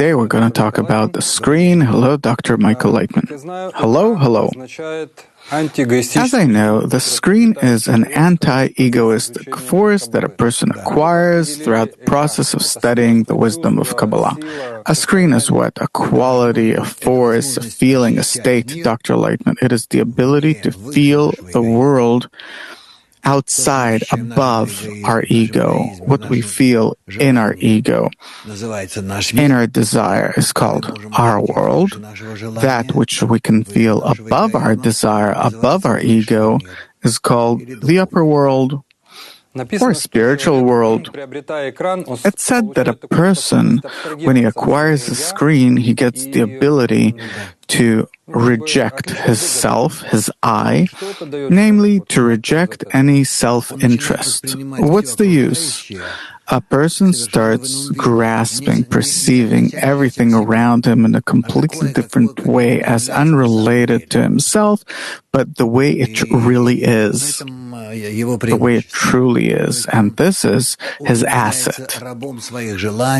today we're going to talk about the screen. Hello, Dr. Michael Laitman. Hello. As I know, the screen is an anti-egoistic force that a person acquires throughout the process of studying the wisdom of Kabbalah. A screen is what? A quality, a force, a feeling, a state, Dr. Laitman. It is the ability to feel the world outside, above our ego, what we feel in our ego. Inner desire is called our world. That which we can feel above our desire, above our ego, is called the upper world or spiritual world. It's said that a person, when he acquires a screen, he gets the ability to reject his self, his I, namely to reject any self-interest. What's the use? A person starts grasping, perceiving everything around him in a completely different way as unrelated to himself, but the way it really is, the way it truly is. And this is his asset,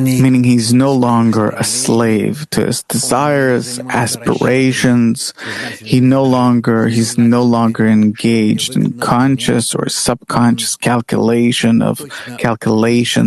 meaning he's no longer a slave to his desires, aspirations. He's no longer engaged in conscious or subconscious calculations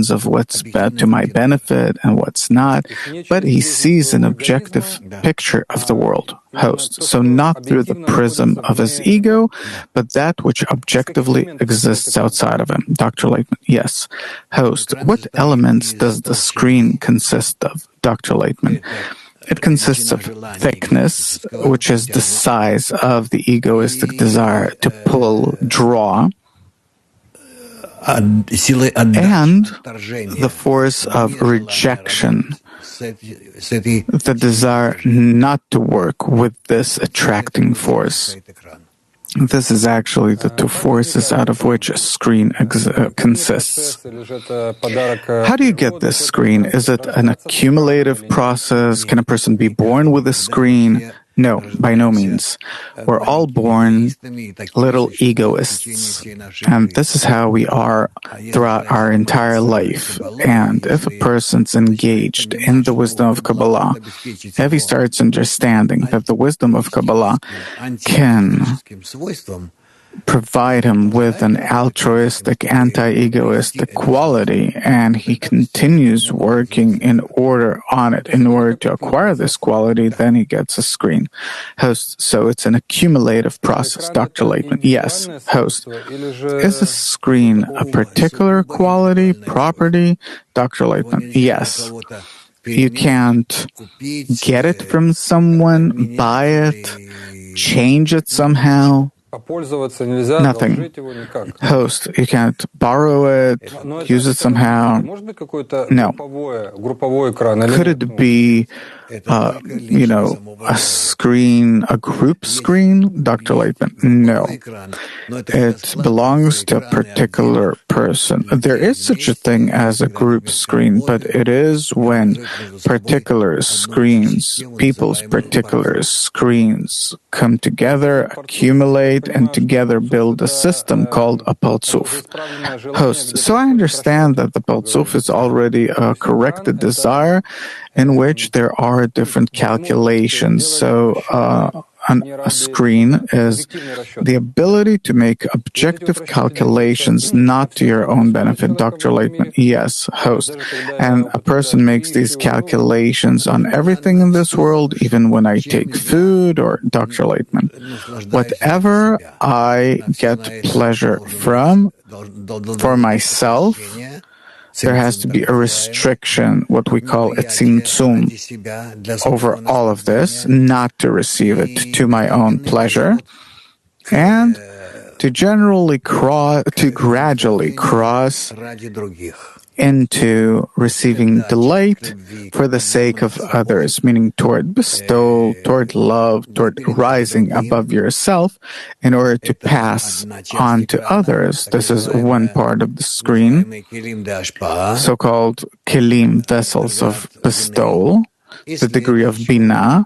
of what's to my benefit and what's not, but he sees an objective picture of the world. Host. So not through the prism of his ego, but that which objectively exists outside of him. Dr. Laitman. Yes. Host. What elements does the screen consist of? Dr. Laitman. It consists of thickness, which is the size of the egoistic desire to pull, draw, and the force of rejection, the desire not to work with this attracting force. This is actually the two forces out of which a screen consists. How do you get this screen? Is it an accumulative process? Can a person be born with a screen? No, by no means. We're all born little egoists, and this is how we are throughout our entire life. And if a person's engaged in the wisdom of Kabbalah, if he starts understanding that the wisdom of Kabbalah can provide him with an altruistic, anti-egoistic quality, and he continues working in order to acquire this quality, then he gets a screen. Host, so it's an accumulative process. Dr. Laitman. Yes. Host, is a screen a particular quality, property? Dr. Laitman. Yes. You can't get it from someone, buy it, change it somehow. Nothing. Host, you can't borrow it, use it somehow. No. Could it be, a screen, a group screen? Dr. Laitman, no. It belongs to a particular person. There is such a thing as a group screen, but it is when particular screens, people's particular screens come together, accumulate, and together build a system called a Partzuf. Host, so I understand that the Partzuf is already a corrected desire in which there are different calculations. So a screen is the ability to make objective calculations not to your own benefit. Dr. Laitman, yes. Host, and a person makes these calculations on everything in this world, even when I take food, or Dr. Laitman, whatever I get pleasure from for myself, there has to be a restriction, what we call a Tzimtzum, over all of this, not to receive it to my own pleasure, and to gradually cross into receiving delight for the sake of others, meaning toward bestowal, toward love, toward rising above yourself in order to pass on to others. This is one part of the screen, so-called kelim, vessels of bestowal, the degree of binah,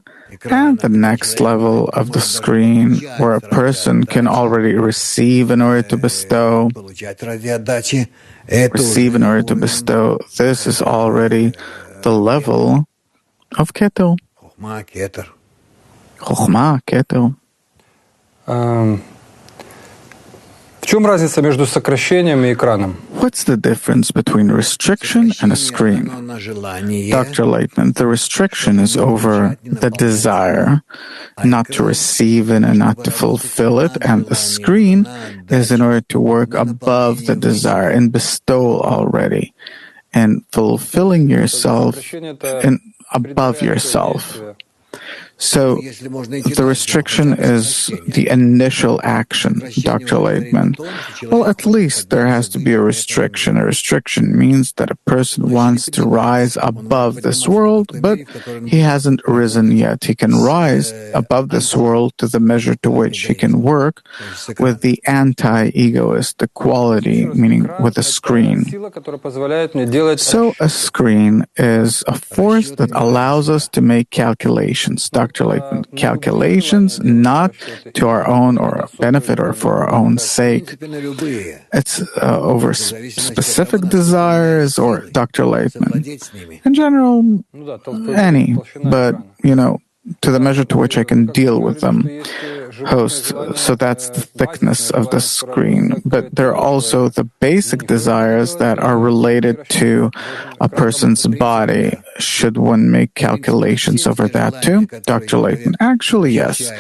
and the next level of the screen where a person can already receive in order to bestow. Receive in order to bestow. This is already the level of Keter. Chokhmah, Keter. What's the difference between restriction and a screen? Dr. Laitman, the restriction is over the desire not to receive it and not to fulfill it, and the screen is in order to work above the desire and bestow already, and fulfilling yourself and above yourself. So the restriction is the initial action, Dr. Laitman. Well, at least there has to be a restriction. A restriction means that a person wants to rise above this world, but he hasn't risen yet. He can rise above this world to the measure to which he can work with the anti-egoist, the quality, meaning with a screen. So a screen is a force that allows us to make calculations, Dr. Laitman. Calculations not to our own or benefit or for our own sake. It's over specific desires or Dr. Laitman. In general, any, but, to the measure to which I can deal with them. Host, so that's the thickness of the screen. But there are also the basic desires that are related to a person's body. Should one make calculations over that too? Dr. Laitman, actually, yes.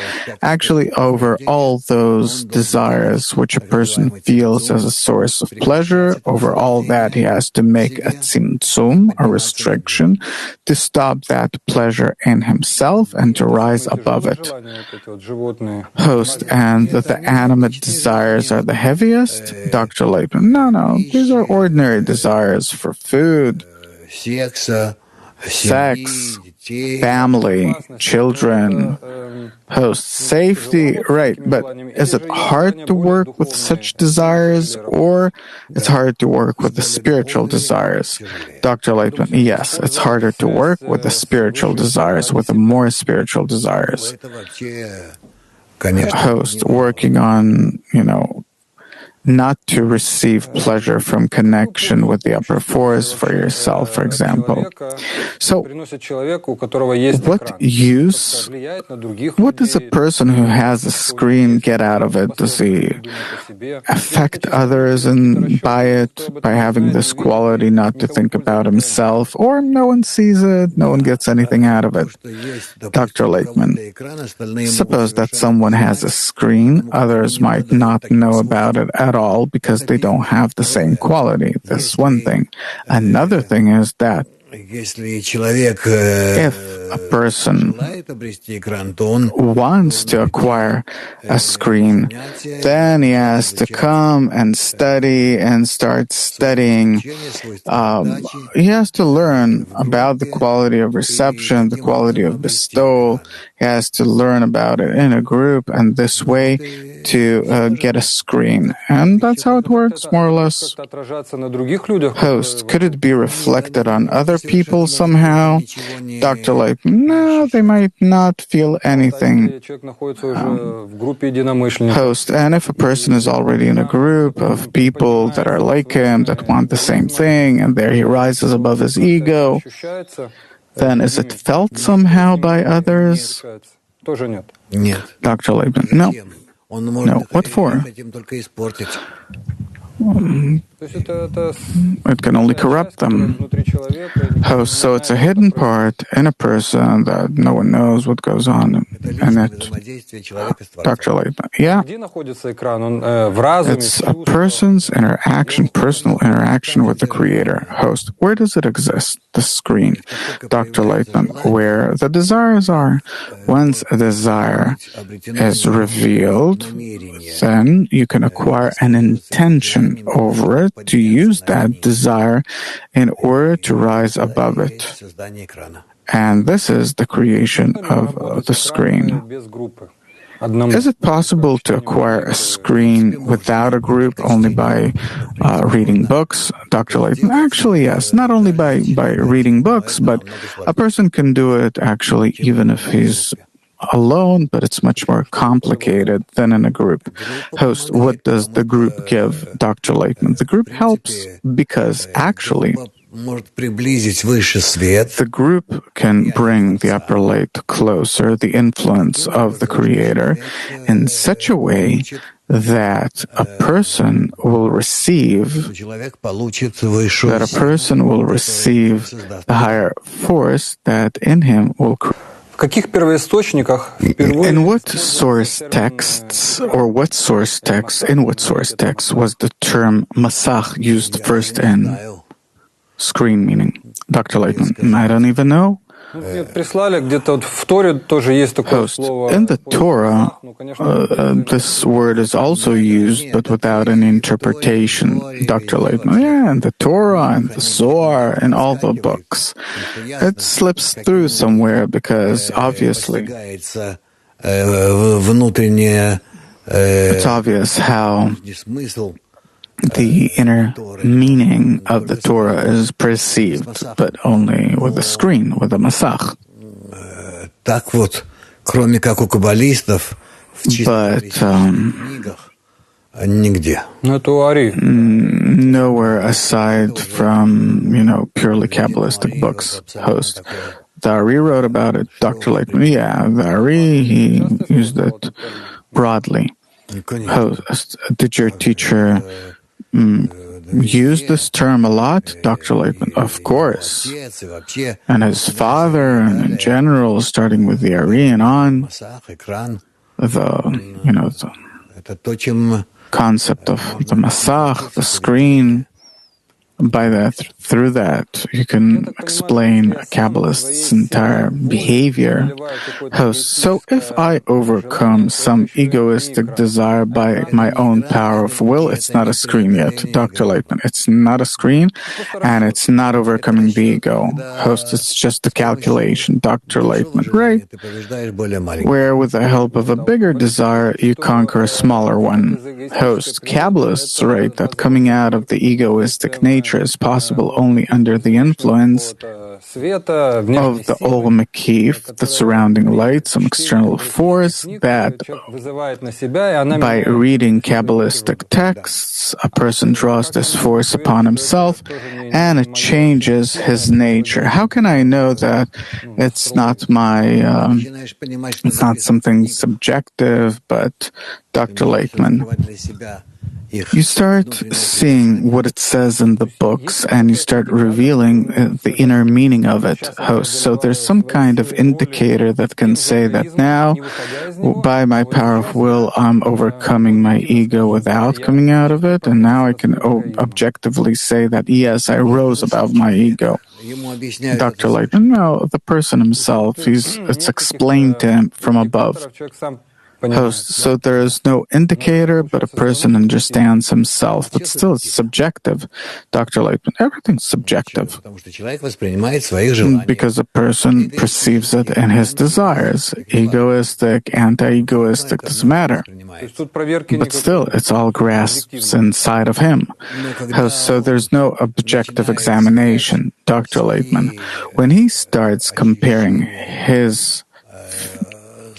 Actually, over all those desires which a person feels as a source of pleasure, over all that he has to make a Tzimtzum, a restriction, to stop that pleasure in himself and to rise above it. Host, and that the animate desires are the heaviest? Dr. Laitman, no, these are ordinary desires for food, sex, family, children. Host, safety, right, but is it hard to work with such desires, or it's hard to work with the spiritual desires? Dr. Laitman, yes, it's harder to work with the spiritual desires, with the more spiritual desires. Host, working on, not to receive pleasure from connection with the upper force for yourself, for example. So, what does a person who has a screen get out of it? Does he affect others and by having this quality not to think about himself, or no one sees it, no one gets anything out of it? Dr. Laitman, suppose that someone has a screen, others might not know about it at all because they don't have the same quality. That's one thing. Another thing is that if a person wants to acquire a screen, then he has to come and study and start studying. He has to learn about the quality of reception, the quality of bestowal. He has to learn about it in a group, and this way to get a screen. And that's how it works, more or less. Host, could it be reflected on other people somehow? Dr. Laitman, no, they might not feel anything. Host, and if a person is already in a group of people that are like him, that want the same thing, and there he rises above his ego, then is it felt somehow by others? Dr. Laitman, no. No. What for? It can only corrupt them. So it's a hidden part in a person that no one knows what goes on in it. Dr. Laitman, yeah. It's a person's interaction, personal interaction with the Creator. Host, where does it exist? The screen. Dr. Laitman, where the desires are. Once a desire is revealed, then you can acquire an intention over it to use that desire in order to rise above it. And this is the creation of the screen. Is it possible to acquire a screen without a group, only by reading books? Dr. Laitman, actually, yes. Not only by reading books, but a person can do it actually even if he's alone, but it's much more complicated than in a group. Host, what does the group give? Dr. Laitman, the group helps because actually The group can bring the upper light closer, the influence of the Creator, in such a way that a person will receive the higher force that in him will create. In what source texts was the term Masach used first in? Screen meaning. Dr. Laitman, I don't even know. Host, in the Torah, this word is also used, but without an interpretation. Dr. Laitman, yeah, in the Torah and the Zohar and all the books. It slips through somewhere because obviously it's obvious how the inner meaning of the Torah is perceived, but only with a screen, with a Masach. But nowhere aside from, purely Kabbalistic books, Host. The Ari wrote about it, Dr. Laitman. Yeah, the Ari, he used it broadly. Host, did your teacher use this term a lot, Dr. Laitman? Of course. And his father, and in general, starting with the Ari and on, the concept of the Masach, the screen. Through that, you can explain a Kabbalist's entire behavior. Host, so if I overcome some egoistic desire by my own power of will, it's not a screen yet. Dr. Laitman, it's not a screen, and it's not overcoming the ego. Host, it's just a calculation. Dr. Laitman, right? Where with the help of a bigger desire, you conquer a smaller one. Host, Kabbalists write that coming out of the egoistic nature is possible only under the influence of the Ol Mekif, the surrounding light, some external force that, by reading Kabbalistic texts, a person draws this force upon himself and it changes his nature. How can I know that it's not it's not something subjective, but Dr. Laitman, you start seeing what it says in the books and you start revealing the inner meaning of it, Host. So there's some kind of indicator that can say that now, by my power of will, I'm overcoming my ego without coming out of it, and now I can objectively say that, yes, I rose above my ego. Dr. Laitman, no, the person himself, it's explained to him from above. Host, so there is no indicator, but a person understands himself, but still it's subjective. Dr. Laitman, everything's subjective. Because a person perceives it in his desires. Egoistic, anti-egoistic, doesn't matter. But still, it's all grasped inside of him. Host, so there's no objective examination. Dr. Laitman, when he starts comparing his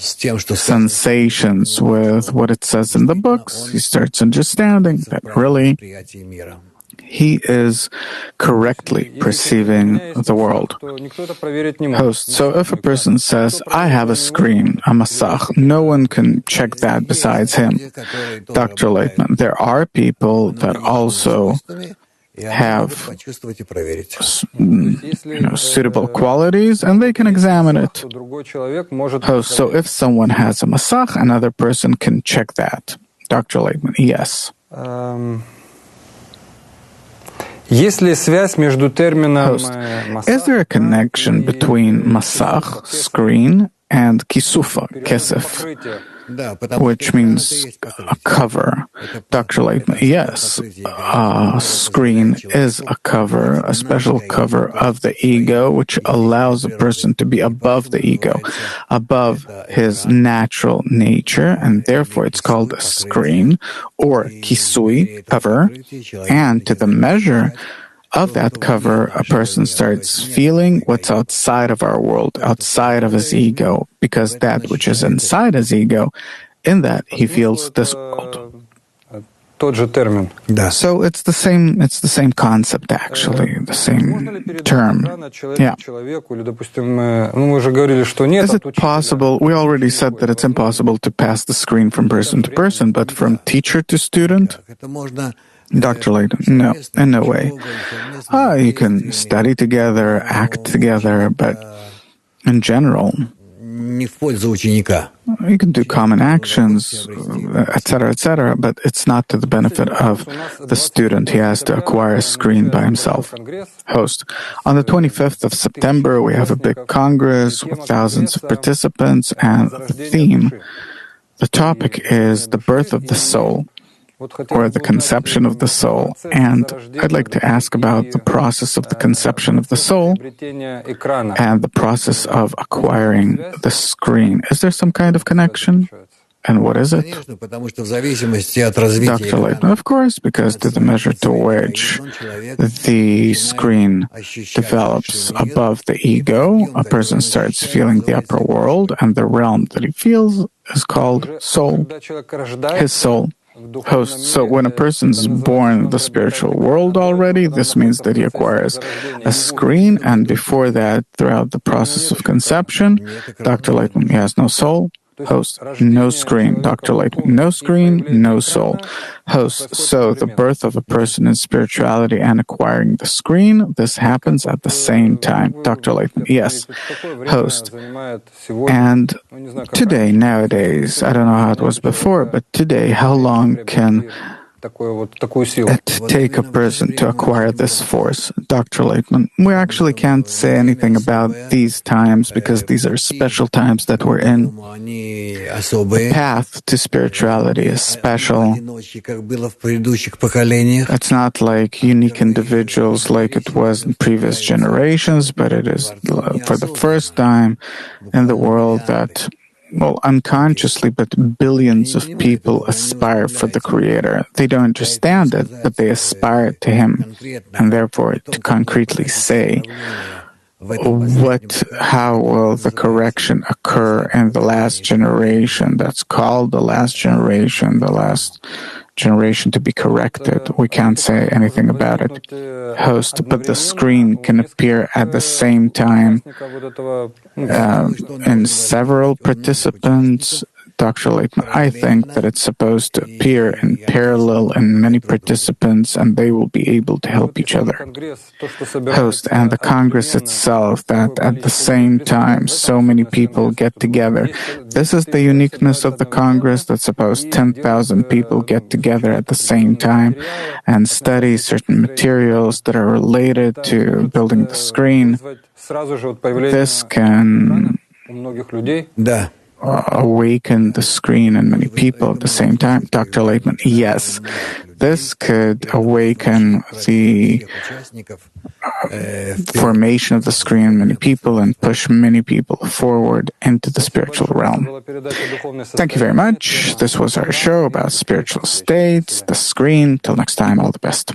sensations with what it says in the books, he starts understanding that really he is correctly perceiving the world. Host, so if a person says, I have a screen, a Masach, no one can check that besides him. Dr. Laitman, there are people that also have suitable qualities, and they can examine it. So if someone has a Masach, another person can check that. Dr. Laitman, yes. Host, is there a connection between Masach, screen, and Kisufa, Kesef, which means a cover? Dr. Laitman, yes, a screen is a cover, a special cover of the ego, which allows a person to be above the ego, above his natural nature, and therefore it's called a screen, or kisui, cover, and to the measure of that cover, a person starts feeling what's outside of our world, outside of his ego, because that which is inside his ego, in that he feels this world. So it's the same concept, actually, the same term. Yeah. Is it possible? We already said that it's impossible to pass the screen from person to person, but from teacher to student? Dr. Laitman, no, in no way. You can study together, act together, but in general, you can do common actions, etc., but it's not to the benefit of the student. He has to acquire a screen by himself. Host, on the 25th of September, we have a big congress with thousands of participants, and the theme, the topic is the birth of the soul, or the conception of the soul. And I'd like to ask about the process of the conception of the soul and the process of acquiring the screen. Is there some kind of connection? And what is it? Dr. Laitman, of course, because to the measure to which the screen develops above the ego, a person starts feeling the upper world, and the realm that he feels is called soul, his soul. Host, so when a person's born in the spiritual world already, this means that he acquires a screen, and before that, throughout the process of conception, Dr. Laitman, he has no soul. Host, no screen. Dr. Laitman, no screen, no soul. Host, so the birth of a person in spirituality and acquiring the screen, this happens at the same time. Dr. Laitman, yes. Host, and today, nowadays, I don't know how it was before, but today, how long can it take a person to acquire this force? Dr. Laitman, we actually can't say anything about these times because these are special times that we're in. The path to spirituality is special. It's not like unique individuals like it was in previous generations, but it is for the first time in the world that, well, unconsciously, but billions of people aspire for the Creator. They don't understand it, but they aspire to Him, and therefore to concretely say, how will the correction occur in the last generation? That's called the last generation to be corrected. We can't say anything about it. Host, but the screen can appear at the same time in several participants. Dr. Laitman, I think that it's supposed to appear in parallel in many participants, and they will be able to help each other. Host, and the Congress itself, that at the same time so many people get together. This is the uniqueness of the Congress, that suppose 10,000 people get together at the same time and study certain materials that are related to building the screen. This can awaken the screen in many people at the same time. Dr. Laitman, yes, this could awaken the formation of the screen in many people and push many people forward into the spiritual realm. Thank you very much. This was our show about spiritual states, the screen. Till next time, all the best.